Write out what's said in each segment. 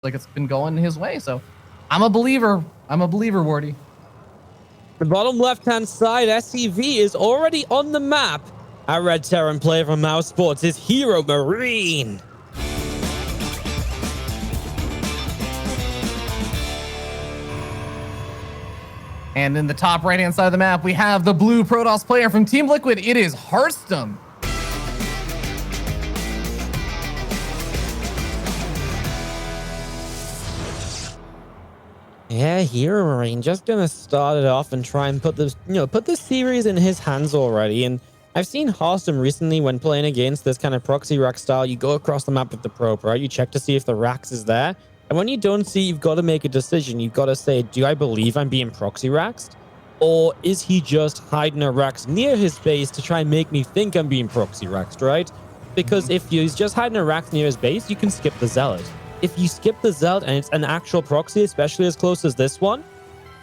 like it's been going his way. So I'm a believer. I'm a believer, Wardy. The bottom left-hand side, SCV is already on the map. Our red Terran player from Mouse Sports is HeRoMaRinE. And in the top right-hand side of the map, we have the blue Protoss player from Team Liquid. It is Harstem. Yeah, HeRoMaRinE just gonna start it off and try and put this, put this series in his hands already. And I've seen Harstem recently when playing against this kind of proxy rack style. You go across the map with the probe, right? You check to see if the racks is there. And when you don't see, you've got to make a decision. You've got to say, do I believe I'm being proxy raxed? Or is he just hiding a racks near his base to try and make me think I'm being proxy raxed, right? Because if he's just hiding a racks near his base, you can skip the Zealot. If you skip the Zealot and it's an actual proxy, especially as close as this one,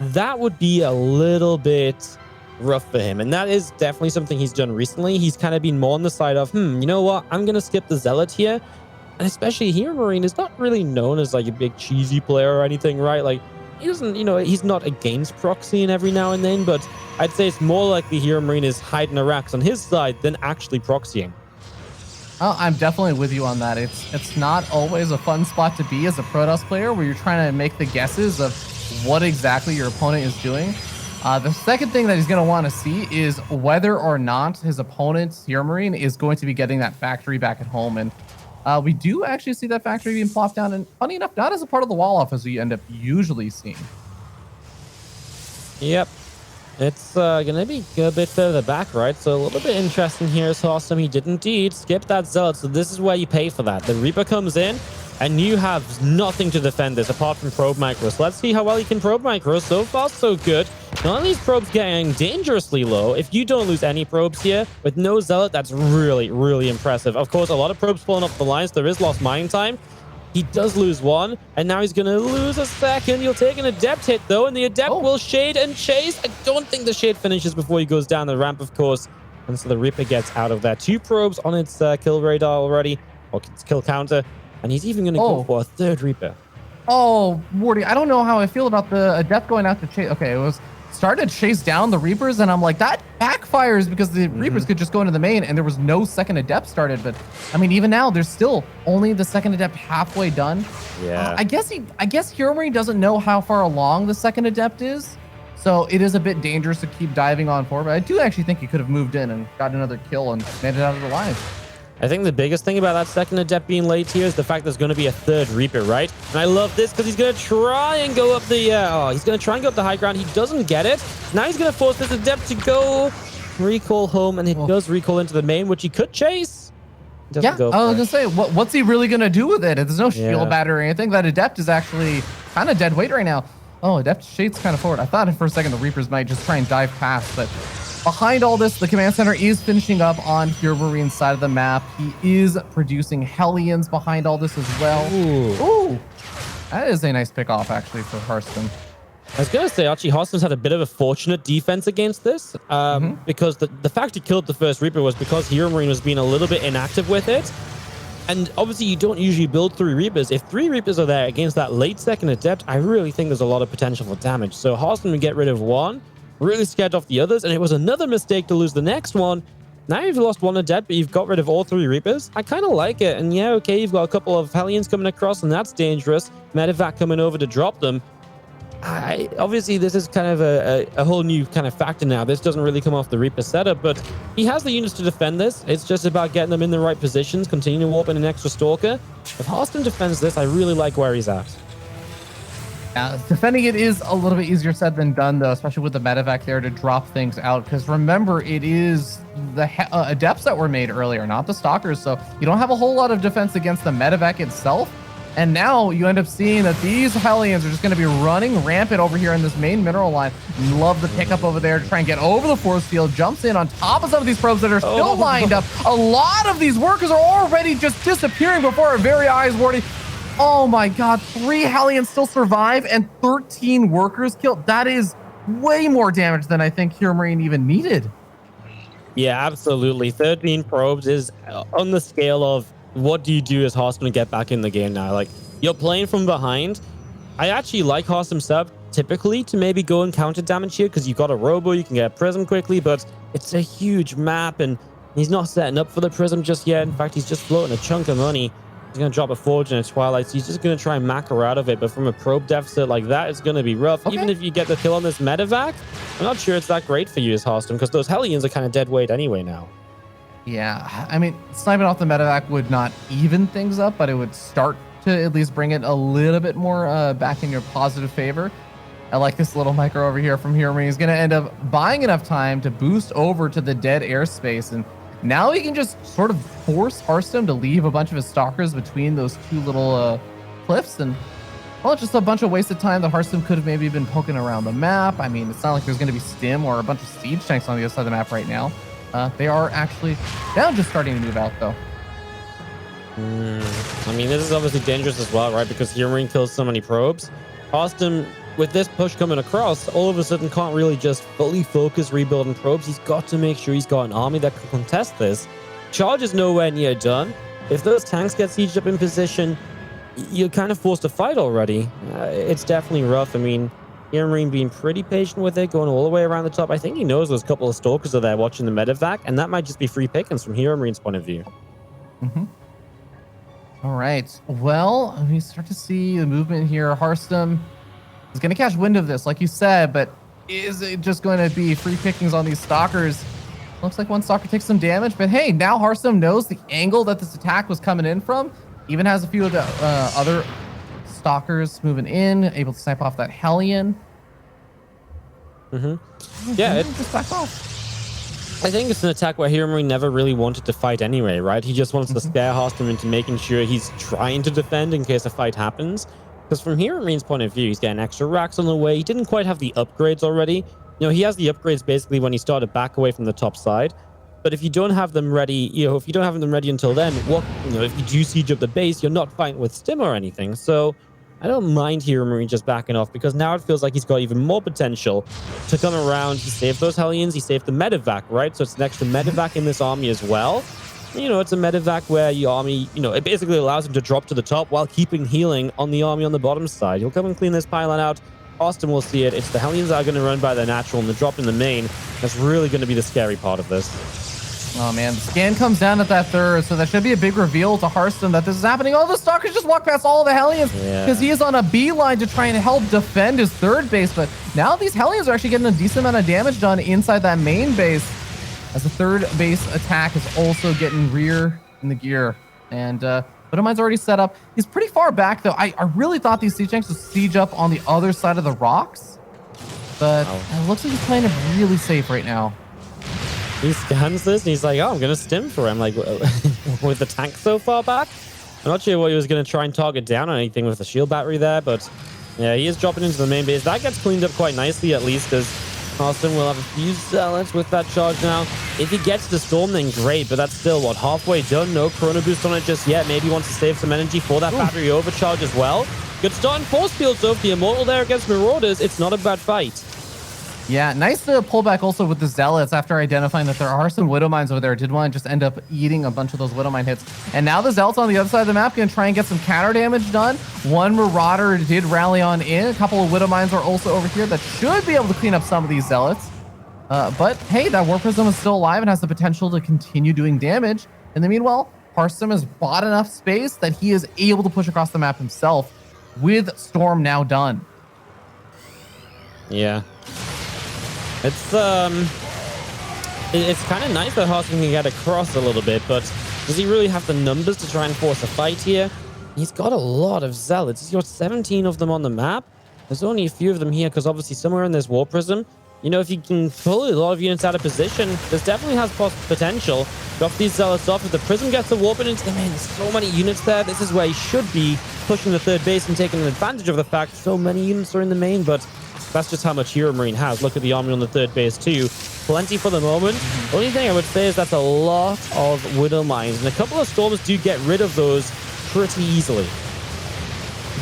that would be a little bit rough for him. And that is definitely something he's done recently. He's kind of been more on the side of, you know what? I'm going to skip the Zealot here. And especially HeRoMaRinE is not really known as like a big cheesy player or anything, right? Like he doesn't, he's not against proxying every now and then, but I'd say it's more likely HeRoMaRinE is hiding a racks on his side than actually proxying. Oh, I'm definitely with you on that. It's not always a fun spot to be as a Protoss player where you're trying to make the guesses of what exactly your opponent is doing. The second thing that he's going to want to see is whether or not his opponent, HeRoMaRinE, is going to be getting that factory back at home. And we do actually see that factory being plopped down. And funny enough, not as a part of the wall off as we end up usually seeing. Yep. It's going to be a bit further back, right? So a little bit interesting here is Harstem. He did indeed skip that Zealot. So this is where you pay for that. The Reaper comes in, and you have nothing to defend this apart from probe micros. Let's see how well you can probe micros. So far, so good. None of these probes getting dangerously low. If you don't lose any probes here with no Zealot, that's really, really impressive. Of course, a lot of probes falling off the lines. There is lost mining time. He does lose one, and now he's going to lose a second. He'll take an Adept hit, though, and the Adept will shade and chase. I don't think the shade finishes before he goes down the ramp, of course. And so the Reaper gets out of there. 2 probes on its kill radar already, or its kill counter, and he's even going to go for a 3rd Reaper. Oh, Wardy, I don't know how I feel about the Adept going out to chase. Okay, it was started to chase down the Reapers, and I'm like, that backfires because the Reapers could just go into the main, and there was no second Adept started. But I mean, even now, there's still only the second Adept halfway done. Yeah. I guess HeRoMaRinE doesn't know how far along the second Adept is, so it is a bit dangerous to keep diving on forward. But I do actually think he could have moved in and got another kill and made it out of the live. I think the biggest thing about that second Adept being late here is the fact there's going to be a 3rd Reaper, right? And I love this because he's going to try and go up the he's going to try and go up the high ground. He doesn't get it. Now he's going to force this Adept to go recall home, and it does recall into the main, which he could chase. Yeah, I was going to say, what's he really going to do with it? There's no shield batter or anything. That Adept is actually kind of dead weight right now. Oh, Adept shades kind of forward. I thought for a second the Reapers might just try and dive past, but behind all this, the command center is finishing up on HeRoMaRinE's side of the map. He is producing Hellions behind all this as well. Ooh. That is a nice pick off, actually, for Harstem. I was going to say, actually, Harstem's had a bit of a fortunate defense against this because the fact he killed the first Reaper was because HeRoMaRinE was being a little bit inactive with it. And obviously, you don't usually build 3 Reapers. If 3 Reapers are there against that late second Adept, I really think there's a lot of potential for damage. So Harstem would get rid of one, really scared off the others, and it was another mistake to lose the next one. Now you've lost one Adept, but you've got rid of all 3 Reapers. I kind of like it. And yeah, okay, you've got a couple of Hellions coming across, and that's dangerous. Medevac coming over to drop them. Obviously, this is kind of a whole new kind of factor now. This doesn't really come off the Reaper setup, but he has the units to defend this. It's just about getting them in the right positions, continue to warp in an extra Stalker. If Harstem defends this, I really like where he's at. Defending it is a little bit easier said than done, though, especially with the medevac there to drop things out. Because remember, it is the Adepts that were made earlier, not the Stalkers. So you don't have a whole lot of defense against the medevac itself. And now you end up seeing that these Hellions are just going to be running rampant over here in this main mineral line. Love the pickup over there to try and get over the force field. Jumps in on top of some of these probes that are still lined up. A lot of these workers are already just disappearing before our very eyes, Wardy. Oh my God, 3 Hellions still survive and 13 workers killed. That is way more damage than I think HeRoMaRinE even needed. Yeah, absolutely. 13 probes is on the scale of what do you do as Harstem to get back in the game now? Like, you're playing from behind. I actually like Harstem setup typically to maybe go and counter damage here because you've got a Robo, you can get a Prism quickly, but it's a huge map and he's not setting up for the Prism just yet. In fact, he's just floating a chunk of money. He's going to drop a Forge and a Twilight, so he's just going to try and macro out of it. But from a probe deficit like that, it's going to be rough. Okay. Even if you get the kill on this medevac, I'm not sure it's that great for you as Harstem because those Hellions are kind of dead weight anyway now. Yeah, I mean, sniping off the medevac would not even things up, but it would start to at least bring it a little bit more back in your positive favor. I like this little micro over here from HeRoMaRinE. He's going to end up buying enough time to boost over to the dead airspace. And now he can just sort of force Harstem to leave a bunch of his stalkers between those two little cliffs. And, well, it's just a bunch of wasted time that Harstem could have maybe been poking around the map. I mean, it's not like there's going to be stim or a bunch of siege tanks on the other side of the map right now. They are actually now just starting to move out, though. I mean, this is obviously dangerous as well, right? Because HeRoMaRinE kills so many probes. Harstem, with this push coming across, all of a sudden can't really just fully focus rebuilding probes. He's got to make sure he's got an army that can contest this. Charge is nowhere near done. If those tanks get sieged up in position, you're kind of forced to fight already. It's definitely rough. I mean, HeRoMaRinE being pretty patient with it, going all the way around the top. I think he knows there's a couple of stalkers are there watching the medevac, and that might just be free pickings from HeRoMaRine's point of view. All right. Well, we start to see the movement here. Harstem is going to catch wind of this, like you said, but is it just going to be free pickings on these stalkers? Looks like one stalker takes some damage, but hey, now Harstem knows the angle that this attack was coming in from. Even has a few of the other stalkers moving in, able to snipe off that Hellion. Yeah, it just back off. I think it's an attack where HeRoMaRinE never really wanted to fight anyway, right? He just wants to scare Harstem into making sure he's trying to defend in case a fight happens. Because from HeRoMaRine's point of view, he's getting extra racks on the way. He didn't quite have the upgrades already. You know, he has the upgrades basically when he started back away from the top side. But if you don't have them ready, if you don't have them ready until then, if you do siege up the base, you're not fighting with stim or anything. So I don't mind HeRoMaRinE just backing off because now it feels like he's got even more potential to come around. He saved those Hellions, he saved the medevac, right? So it's an extra medevac in this army as well. It's a medevac where your army, it basically allows him to drop to the top while keeping healing on the army on the bottom side. He'll come and clean this pylon out. Harstem will see it. It's the Hellions that are going to run by their natural and the drop in the main. That's really going to be the scary part of this. Oh man, the scan comes down at that third, so that should be a big reveal to Harstem that this is happening. Oh, the stalkers just walk past all of the Hellions because he is on a beeline to try and help defend his third base. But now these Hellions are actually getting a decent amount of damage done inside that main base, as the third base attack is also getting rear in the gear. And Widowmine's already set up. He's pretty far back though. I really thought these siege tanks would siege up on the other side of the rocks, but it looks like he's playing it really safe right now. He scans this and he's like, oh, I'm going to stim for him. Like, with the tank so far back? I'm not sure what he was going to try and target down on anything with the shield battery there, but yeah, he is dropping into the main base. That gets cleaned up quite nicely, at least, as Harstem will have a few zealots with that charge now. If he gets the storm, then great, but that's still, halfway done? No chrono boost on it just yet. Maybe he wants to save some energy for that battery overcharge as well. Good start in force fields, though. The Immortal there against Marauders. It's not a bad fight. Yeah, nice to pull back also with the Zealots after identifying that there are some Widowmines over there. Did want to just end up eating a bunch of those Widowmine hits. And now the Zealots on the other side of the map going to try and get some counter damage done. One Marauder did rally on in. A couple of Widowmines are also over here that should be able to clean up some of these Zealots. But hey, that War Prism is still alive and has the potential to continue doing damage. In the meanwhile, Harstem has bought enough space that he is able to push across the map himself with Storm now done. Yeah. It's kind of nice that Harstem can get across a little bit, but does he really have the numbers to try and force a fight here? He's got a lot of Zealots. He's got 17 of them on the map. There's only a few of them here because obviously somewhere in this War Prism, if you can pull a lot of units out of position, this definitely has potential. Drop these Zealots off. If the Prism gets a warp into the main, there's so many units there. This is where he should be pushing the third base and taking advantage of the fact so many units are in the main, but that's just how much HeRoMaRinE has. Look at the army on the third base too. Plenty for the moment. The only thing I would say is that's a lot of Widowmines, and a couple of Storms do get rid of those pretty easily.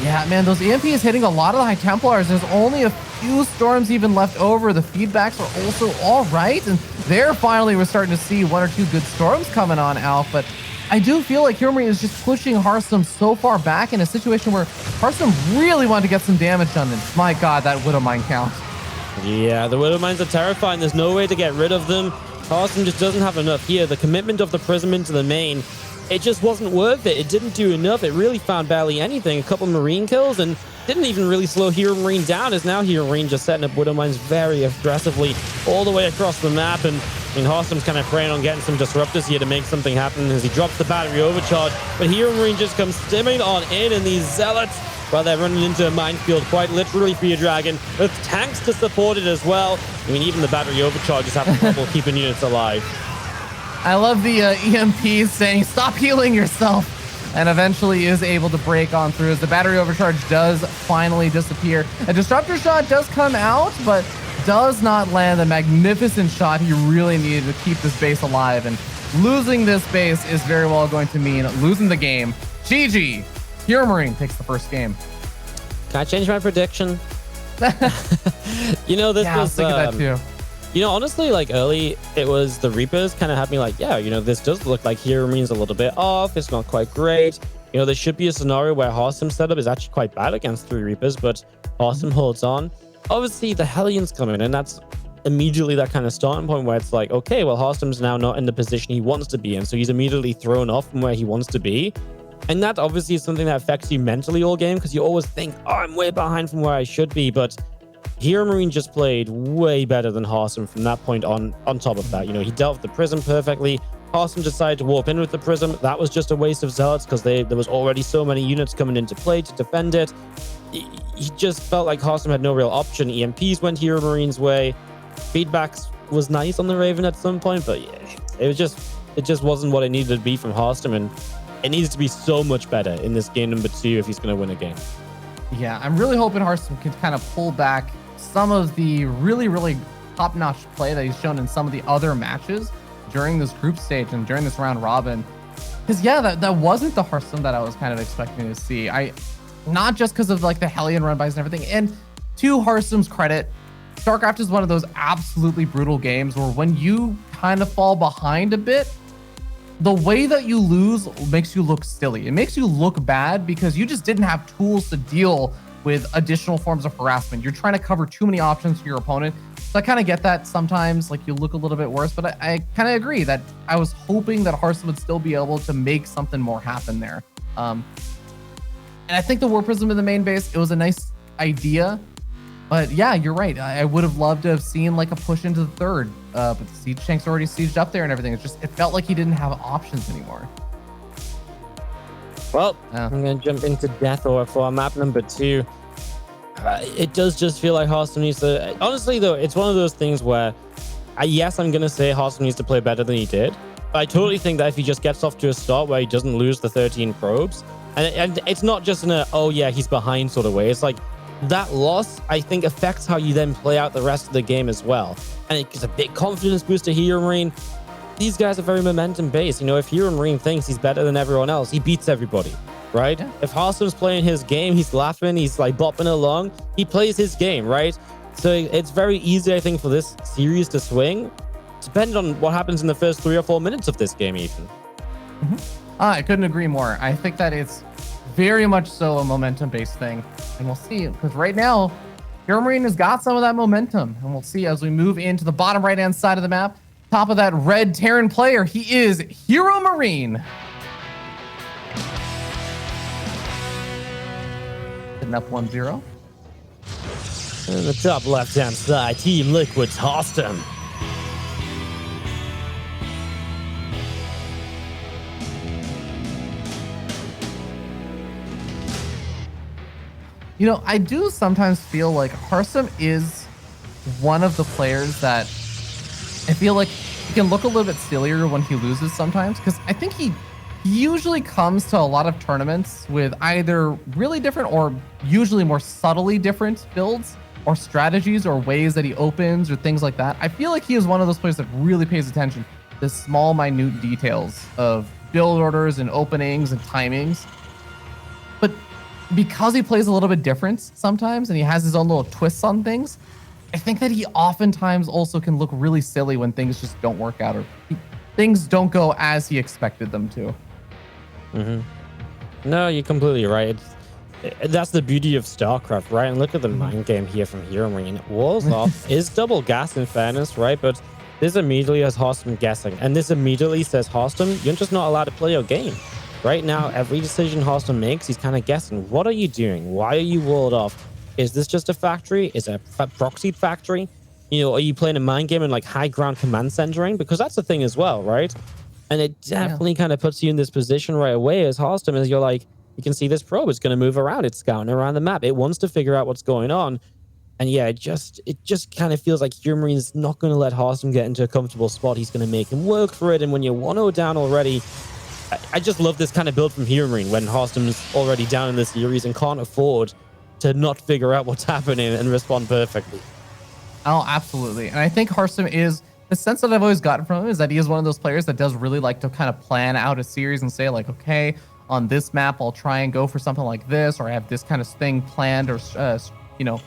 Yeah, man, those EMP is hitting a lot of the High Templars. There's only a few Storms even left over. The feedbacks are also all right, and there finally we're starting to see one or two good Storms coming on, Alf, but I do feel like HeRoMaRinE is just pushing Harstem so far back in a situation where Harstem really wanted to get some damage done. And my God, that HeRoMaRinE count. Yeah, the HeRoMaRinEs are terrifying. There's no way to get rid of them. Harstem just doesn't have enough here. The commitment of the Prism into the main, it just wasn't worth it. It didn't do enough. It really found barely anything. A couple Marine kills and didn't even really slow HeRoMaRinE down, as now HeRoMaRinE just setting up HeRoMaRinEs very aggressively all the way across the map. And I mean, Harstem's kind of preying on getting some disruptors here to make something happen as he drops the battery overcharge. But HeRoMaRinE just comes stimming on in, and these Zealots, well, they're running into a minefield, quite literally, for your Dragon, with tanks to support it as well. I mean, even the battery overcharge is having trouble keeping units alive. I love the EMP saying, stop healing yourself, and eventually is able to break on through as the battery overcharge does finally disappear. A disruptor shot does come out, but does not land the magnificent shot he really needed to keep this base alive. And losing this base is very well going to mean losing the game. GG. HeRoMaRinE takes the first game. Can I change my prediction? You know, this I was thinking that too. You know, honestly, like early, it was the Reapers kind of had me like, yeah, you know, this does look like HeRoMaRiNE's a little bit off. It's not quite great. You know, there should be a scenario where Harstem's setup is actually quite bad against 3 Reapers, but Harstem holds on. Obviously, the Hellions come in, and that's immediately that kind of starting point where it's like, okay, well, Harstem's now not in the position he wants to be in, so he's immediately thrown off from where he wants to be. And that obviously is something that affects you mentally all game, because you always think, oh, I'm way behind from where I should be. But HeRoMaRiNE just played way better than Harstem from that point on top of that. You know, he dealt with the Prism perfectly. Harstem decided to warp in with the Prism. That was just a waste of Zealots, because there was already so many units coming into play to defend it. He just felt like Harstem had no real option. EMPs went HeRoMaRiNE's way. Feedbacks was nice on the Raven at some point, but yeah, it just wasn't what it needed to be from Harstem, and it needs to be so much better in this game number 2 if he's going to win a game. Yeah, I'm really hoping Harstem can kind of pull back some of the really, really top-notch play that he's shown in some of the other matches during this group stage and during this round robin. Because yeah, that wasn't the Harstem that I was kind of expecting to see. Not just because of like the Hellion run-bys and everything. And to Harstem's credit, StarCraft is one of those absolutely brutal games where when you kind of fall behind a bit, the way that you lose makes you look silly. It makes you look bad because you just didn't have tools to deal with additional forms of harassment. You're trying to cover too many options for your opponent. So I kind of get that sometimes, like, you look a little bit worse, but I kind of agree that I was hoping that Harstem would still be able to make something more happen there. And I think the War Prism in the main base, it was a nice idea. But yeah, you're right. I would have loved to have seen like a push into the third. But the Siege Tank's already sieged up there and everything. It felt like he didn't have options anymore. Well, I'm going to jump into Death Orb for map number 2. It does just feel like Harstem needs to... Honestly, though, it's one of those things where, yes, I'm going to say Harstem needs to play better than he did. But I totally think that if he just gets off to a start where he doesn't lose the 13 probes, and it's not just in a, oh yeah, he's behind sort of way. It's like, that loss, I think, affects how you then play out the rest of the game as well. And it's a big confidence boost to HeRoMaRiNE. These guys are very momentum based. You know, if HeRoMaRiNE thinks he's better than everyone else, he beats everybody, right? Yeah. If Harstem's playing his game, he's laughing, he's like bopping along, he plays his game, right? So it's very easy, I think, for this series to swing, depending on what happens in the first 3 or 4 minutes of this game even. I couldn't agree more. I think that it's very much so a momentum-based thing. And we'll see, because right now, HeRoMaRiNE has got some of that momentum. And we'll see as we move into the bottom right-hand side of the map. Top of that red Terran player, he is HeRoMaRiNE. Hitting up 1-0. In the top left-hand side, Team Liquid's Harstem. You know, I do sometimes feel like Harstem is one of the players that I feel like he can look a little bit sillier when he loses sometimes, because I think he usually comes to a lot of tournaments with either really different or usually more subtly different builds or strategies or ways that he opens or things like that. I feel like he is one of those players that really pays attention to small, minute details of build orders and openings and timings. But because he plays a little bit different sometimes and he has his own little twists on things, I think that he oftentimes also can look really silly when things just don't work out or things don't go as he expected them to. No, you're completely right. That's the beauty of StarCraft, right? And look at the mind game here from HeRoMaRinE. Walls off is double gas in fairness, right? But this immediately has Harstem guessing. And this immediately says, Harstem, you're just not allowed to play your game. Right now, every decision Harstem makes, he's kind of guessing. What are you doing? Why are you walled off? Is this just a factory? Is it a proxied factory? You know, are you playing a mind game in like high ground command centering? Because that's the thing as well, right? And it definitely kind of puts you in this position right away as Harstem, as you're like, you can see this probe is going to move around. It's scouting around the map. It wants to figure out what's going on. And yeah, it just kind of feels like HeRoMaRinE is not going to let Harstem get into a comfortable spot. He's going to make him work for it. And when you're 1-0 down already, I just love this kind of build from HeRoMaRinE when Harstem's already down in the series and can't afford to not figure out what's happening and respond perfectly. Oh, absolutely. And I think Harstem is, the sense that I've always gotten from him is that he is one of those players that does really like to kind of plan out a series and say like, okay, on this map, I'll try and go for something like this, or I have this kind of thing planned or, you know,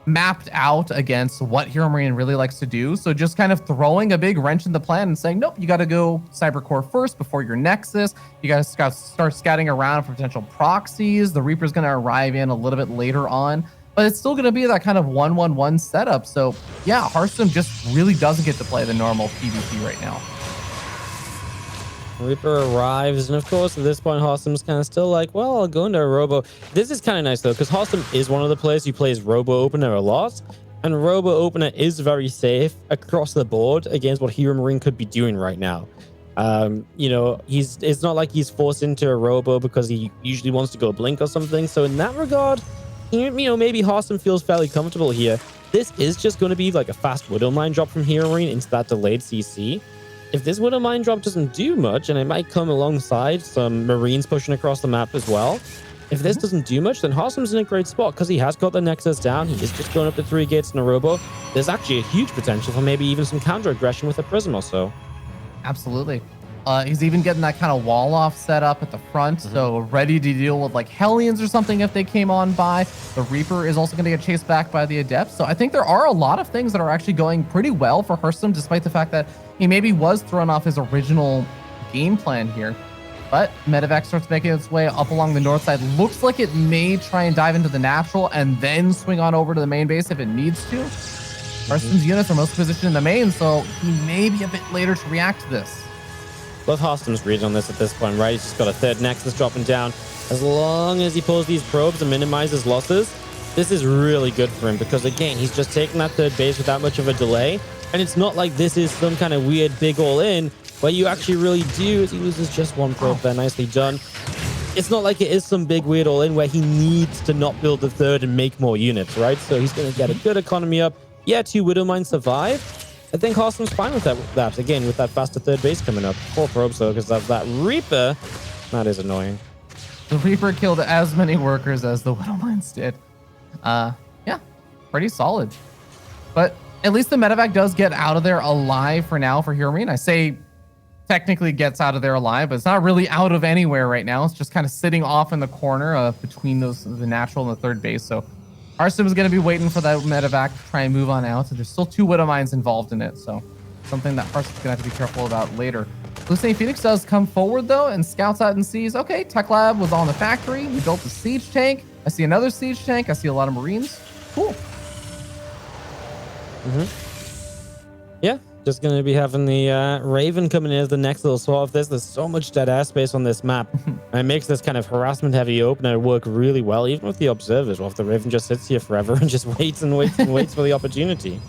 mapped out against what HeRoMaRinE really likes to do. So just kind of throwing a big wrench in the plan and saying, nope, you got to go Cybercore first before your Nexus. You got to start scouting around for potential proxies. The Reaper's going to arrive in a little bit later on, but it's still going to be that kind of 1-1-1 setup. So yeah, Harstem just really doesn't get to play the normal PvP right now. Reaper arrives, and of course, at this point, Harstem's kind of still like, well, I'll go into a Robo. This is kind of nice, though, because Harstem is one of the players who plays Robo Opener a lot, and Robo Opener is very safe across the board against what HeRoMaRinE could be doing right now. You know, it's not like he's forced into a Robo because he usually wants to go Blink or something, so in that regard, you know, maybe Harstem feels fairly comfortable here. This is just going to be like a fast Widow Mine drop from HeRoMaRinE into that delayed CC. If this Widow Mine drop doesn't do much, and it might come alongside some Marines pushing across the map as well, if this doesn't do much, then Harstem's in a great spot because he has got the Nexus down. He is just going up to 3 gates in a Robo. There's actually a huge potential for maybe even some counter aggression with a Prism or so. Absolutely. He's even getting that kind of wall off set up at the front, so ready to deal with like Hellions or something if they came on by. The Reaper is also going to get chased back by the Adept. So I think there are a lot of things that are actually going pretty well for Harstem, despite the fact that he maybe was thrown off his original game plan here. But Medevac starts making its way up along the north side. Looks like it may try and dive into the natural and then swing on over to the main base if it needs to. Harstem's units are most positioned in the main, so he may be a bit later to react to this. Love Harstem's read on this at this point, right? He's just got a third Nexus dropping down. As long as he pulls these probes and minimizes losses, this is really good for him because, again, he's just taking that third base without much of a delay. And it's not like this is some kind of weird big all-in where you actually really do, as he loses just one probe there. Nicely done. It's not like it is some big weird all-in where he needs to not build the third and make more units, right? So he's going to get a good economy up. Yeah, 2 Widow Mines survive. I think Harstem's fine with that. Again, with that faster third base coming up. 4 probes, though, because of that Reaper. That is annoying. The Reaper killed as many workers as the Widow Mines did. Yeah, pretty solid. But at least the Medevac does get out of there alive for now for HeRoMaRinE. I say technically gets out of there alive, but it's not really out of anywhere right now. It's just kind of sitting off in the corner between the natural and the third base. So Harstem is going to be waiting for that Medevac to try and move on out. So there's still 2 Widow Mines involved in it. So something that Harstem's going to have to be careful about later. Blue Saint Phoenix does come forward, though, and scouts out and sees, okay, Tech Lab was on the factory. We built a siege tank. I see another siege tank. I see a lot of Marines. Cool. Yeah, just going to be having the Raven coming in as the next little swap of this. There's so much dead airspace on this map. And it makes this kind of harassment-heavy opener work really well, even with the observers. Well, if the Raven just sits here forever and just waits and waits and waits for the opportunity.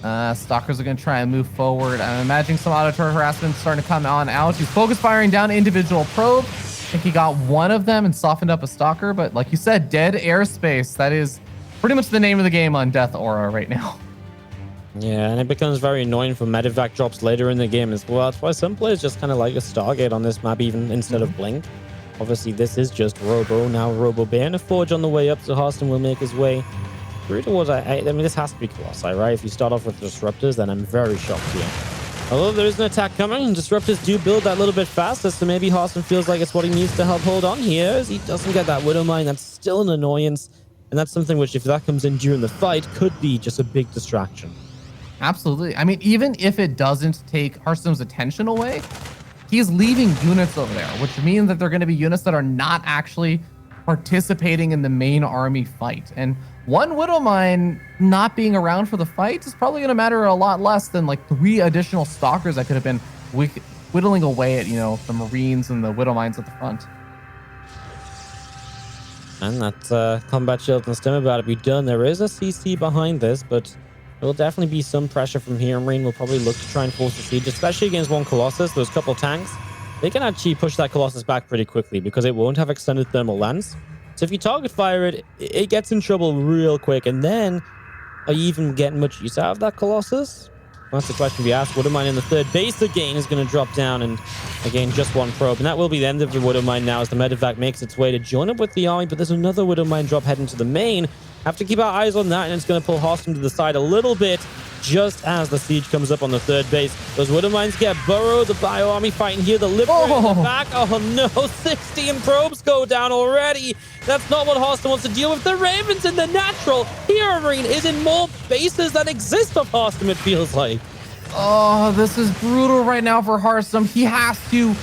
Stalkers are going to try and move forward. I'm imagining some auto-turret harassment starting to come on out. He's focus firing down individual probe. I think he got one of them and softened up a Stalker. But like you said, dead airspace. That is pretty much the name of the game on Death Aura right now. Yeah, and it becomes very annoying for Medevac drops later in the game as well. That's why some players just kind of like a Stargate on this map even instead of Blink. Obviously, this is just Robo. Now Robo Bane, a Forge on the way up, so Harstem will make his way through towards... I mean, this has to be Colossi, right? If you start off with Disruptors, then I'm very shocked here. Although there is an attack coming, and Disruptors do build that little bit faster, so maybe Harstem feels like it's what he needs to help hold on here, as he doesn't get that Widow Mine. That's still an annoyance, and that's something which, if that comes in during the fight, could be just a big distraction. Absolutely. I mean, even if it doesn't take Harstem's attention away, he's leaving units over there, which means that they're going to be units that are not actually participating in the main army fight. And one Widowmine not being around for the fight is probably going to matter a lot less than like 3 additional stalkers that could have been whittling away at, you know, the Marines and the Widowmines at the front. And that combat shield and stim about to be done. There is a CC behind this, but there will definitely be some pressure from HeRoMaRinE. Will probably look to try and force the siege, especially against one Colossus. Those couple tanks, they can actually push that Colossus back pretty quickly because it won't have extended thermal lens. So if you target fire it, it gets in trouble real quick. And then, are you even getting much use out of that Colossus? That's the question we asked. Widowmine in the third base again is going to drop down, and again, just one probe. And that will be the end of the Widowmine now as the medevac makes its way to join up with the army. But there's another Widowmine drop heading to the main. Have to keep our eyes on that, and it's going to pull Harstem to the side a little bit just as the siege comes up on the third base. Those Widowmines get burrowed. The bio army fighting here. The Liberator in the back. Oh no, 16 probes go down already. That's not what Harstem wants to deal with. The Ravens in the natural. HeRoMaRinE is in more bases than exist of Harstem, it feels like. Oh, this is brutal right now for Harstem. He has to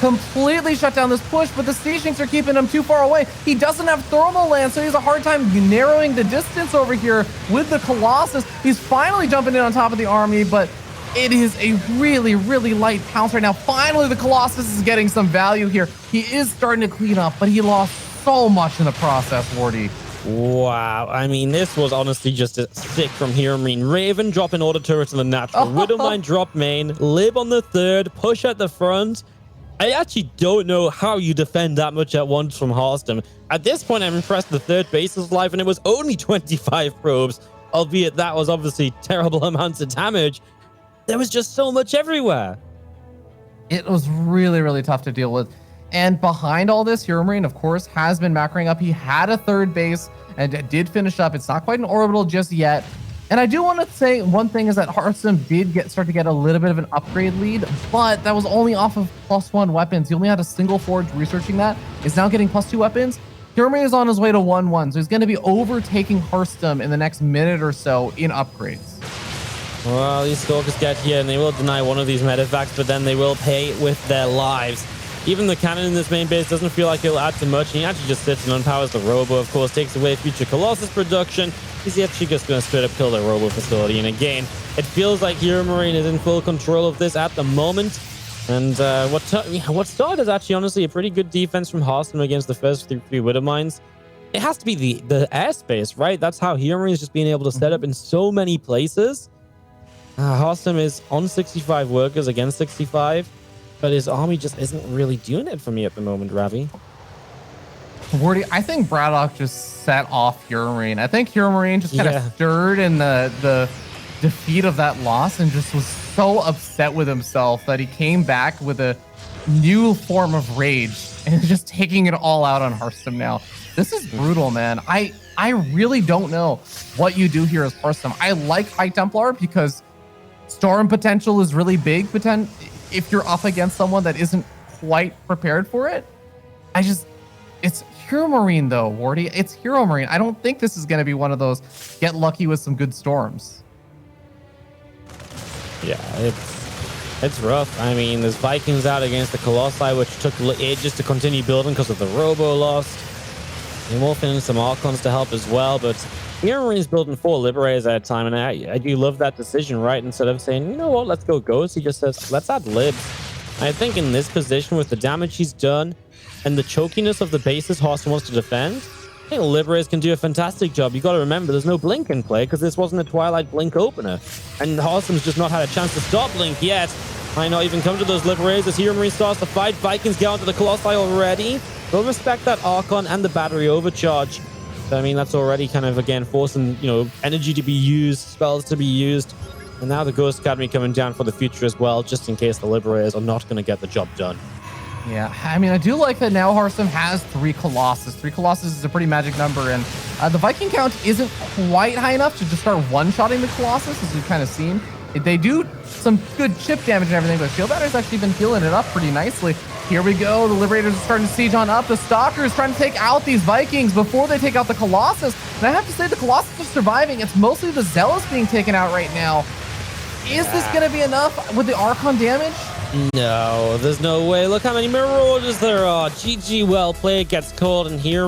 completely shut down this push, but the stations are keeping him too far away. He doesn't have thermal land, so he has a hard time narrowing the distance over here with the Colossus. He's finally jumping in on top of the army, but it is a really, really light pounce right now. Finally, the Colossus is getting some value here. He is starting to clean up, but he lost so much in the process, Wardy. Wow. I mean, this was honestly just sick from HeRoMaRinE. Raven dropping auto turrets in the natural. Widowmine drop main. Lib on the third. Push at the front. I actually don't know how you defend that much at once from Harstem. At this point, I'm impressed the third base is live, and it was only 25 probes, albeit that was obviously terrible amounts of damage. There was just so much everywhere. It was really, really tough to deal with. And behind all this, HeRoMaRinE, of course, has been macroing up. He had a third base and did finish up. It's not quite an orbital just yet. And I do want to say one thing is that Harstem did start to get a little bit of an upgrade lead, but that was only off of +1 weapons. He only had a single forge researching that. Is now getting +2 weapons. HeRoMaRinE is on his way to 1-1, so he's going to be overtaking Harstem in the next minute or so in upgrades. Well, these Stalkers get here, and they will deny one of these medevacs, but then they will pay with their lives. Even the cannon in this main base doesn't feel like it'll add too much, and he actually just sits and unpowers the Robo, of course, takes away future Colossus production. He's actually just going to straight up kill the Robo facility, and again, it feels like HeRoMaRinE is in full control of this at the moment. And what started is actually honestly a pretty good defense from Harstem against the first three Widowmines. It has to be the airspace, right? That's how HeRoMaRinE is just being able to set up in so many places. Harstem is on 65 workers against 65. But his army just isn't really doing it for me at the moment, Ravi. Wardy, I think Braddock just set off HeRoMaRinE. I think HeRoMaRinE just kind of stirred in the defeat of that loss and just was so upset with himself that he came back with a new form of rage and is just taking it all out on Harstem now. This is brutal, man. I really don't know what you do here as Harstem. I like High Templar because storm potential is really big if you're up against someone that isn't quite prepared for it. It's HeRoMaRinE though, Wardy. It's HeRoMaRinE. I don't think this is going to be one of those get lucky with some good storms. Yeah, it's rough. I mean, there's Vikings out against the Colossi, which took ages to continue building because of the Robo lost. And Wolfen and some Archons to help as well, but HeRoMaRinE's building 4 Liberators at a time, and I do love that decision, right? Instead of saying, you know what, let's go Ghost, he just says, let's add Libs. I think in this position, with the damage he's done and the chokiness of the bases Harstem wants to defend, I think Liberators can do a fantastic job. You got to remember, there's no Blink in play because this wasn't a Twilight Blink opener, and Harstem's just not had a chance to stop Blink yet. Might not even come to those Liberators as HeRoMaRinE starts to fight. Vikings get onto the Colossi already. They'll respect that Archon and the battery overcharge. So, I mean, that's already kind of, again, forcing, energy to be used, spells to be used. And now the Ghost Academy coming down for the future as well, just in case the Liberators are not going to get the job done. Yeah, I mean, I do like that now Harstem has 3 Colossus. 3 Colossus is a pretty magic number, and the Viking count isn't quite high enough to just start one-shotting the Colossus, as we've kind of seen. They do some good chip damage and everything, but Shield Batter's actually been healing it up pretty nicely. Here we go. The Liberators are starting to siege on up. The Stalkers trying to take out these Vikings before they take out the Colossus. And I have to say, the Colossus are surviving. It's mostly the Zealous being taken out right now. Is this going to be enough with the Archon damage? No, there's no way. Look how many Marauders there are. GG, well played, gets called, and here